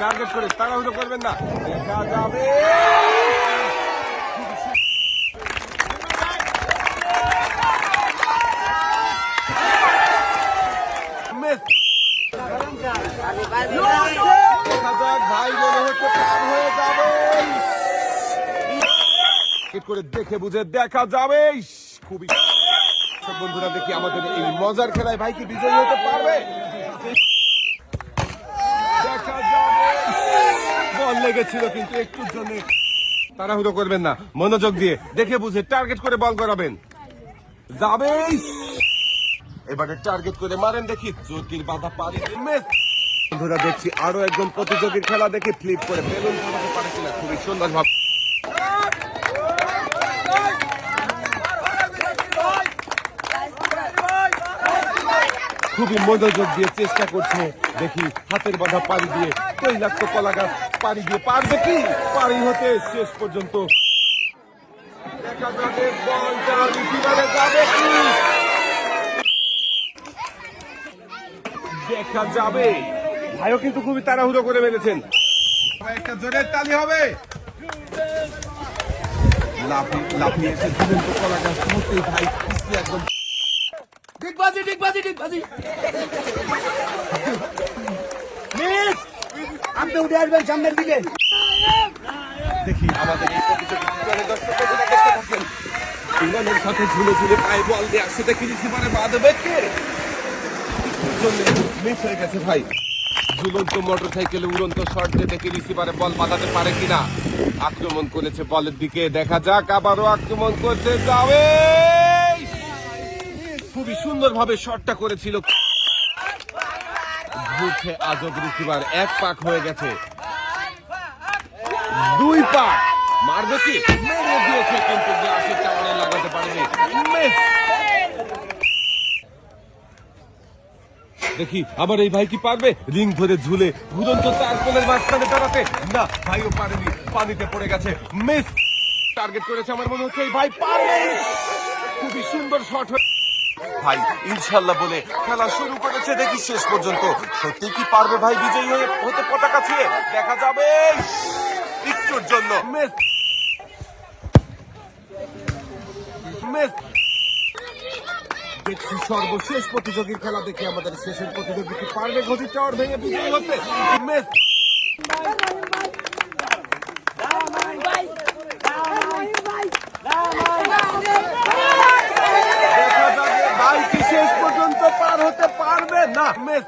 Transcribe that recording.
Target করে তাড়াহুড়ো করবেন না, দেখা যাবে। ভাই মনে হচ্ছে পার হয়ে যাবে, করে দেখে বুঝে দেখা যাবে। খুবই বন্ধুরা, দেখি আমাদের এই মজার খেলায় ভাই কি বিজয়ী হতে পারবে? দেখা যাবে। বল লেগেছিল কিন্তু একটুর জন্য। তাড়াহুড়ো করবেন না, মনোযোগ দিয়ে দেখে বুঝে টার্গেট করে বল করাবেন। যাবে, এবারে টার্গেট করে মারেন দেখি। চোরকির বাধা পারি মিস। বন্ধুরা দেখছি আরো একজন প্রতিযোগীর খেলা, দেখি ফ্লিপ করে বেলুন ফাটাতে পারে কিনা। খুবই সুন্দর ভাবে খুবই মনোযোগ দিয়ে চেষ্টা করছে, দেখি হাতের বাধা পাড়ি দিয়ে তৈলাক্ত কলা গাছ পাড়ি দিয়ে পারবে কি পাড়ি হতে শেষ পর্যন্ত। দেখা যাবে বলটা রিসিভারে যাবে কি, দেখা যাবে। ভাইও কিন্তু খুবই তাড়াহুড়ো করে মেরেছেন। একটা জোরের তালি হবে। লাফিয়ে এসে ঝুলন্ত কলা গাছ মুহূর্তেই ভাই একদম আপনি উঠে আসবেন সামনের দিকে। দেখি আমাদের এই ইংল্যান্ডের সাথে ঝুলে ঝুলে পায়ে বল দিয়ে আসছে, দেখি রিসিভারে বাঁধবে কে, মিস হয়ে গেছে ভাই। ঝুলন্ত মোটর সাইকেলে উড়ন্ত শট দিয়ে দেখি রিসিভারে বল বাঁধাতে পারে কিনা। আক্রমণ করেছে বলের দিকে, দেখা যাক। আবারও আক্রমণ করতে যাবে, খুবই সুন্দর ভাবে শটটা করেছিল। ঘুরছে আজব রিসিভার, এক পাক হয়ে গেছে, দুই পাক মারবে কি, মেরে দিয়েছে কিন্তু গ্লাসের টাওয়ারে লাগাতে পারেনি। মিস। দেখি আবার এই ভাই কি পারবে রিং ধরে ঝুলে ঘুরন্ত চার কোণের মাঝখানে দাঁড়াতে? না, ভাইও পারেনি, পানিতে পড়ে গেছে। মিস। টার্গেট করেছে, আমার মনে হচ্ছে এই ভাই পারবে। খুবই সুন্দর শট ভাই, ইনশাল্লাহ বলে খেলা শুরু করেছে, দেখি শেষ পর্যন্ত সত্যি কি পারবে ভাই বিজয়ী হতে পতাকা ছুঁয়ে। দেখা যাবে, একটুর জন্য মিস। মিস। দেখছি সর্বশেষ প্রতিযোগীর খেলা, দেখি আমাদের শেষের প্রতিযোগী কি পারবে গতির টাওয়ার ভেঙে বিজয়ী হতে। মিস। দেখা যাবে ভাই কি শেষ পর্যন্ত পার হতে পারবে না। মিস।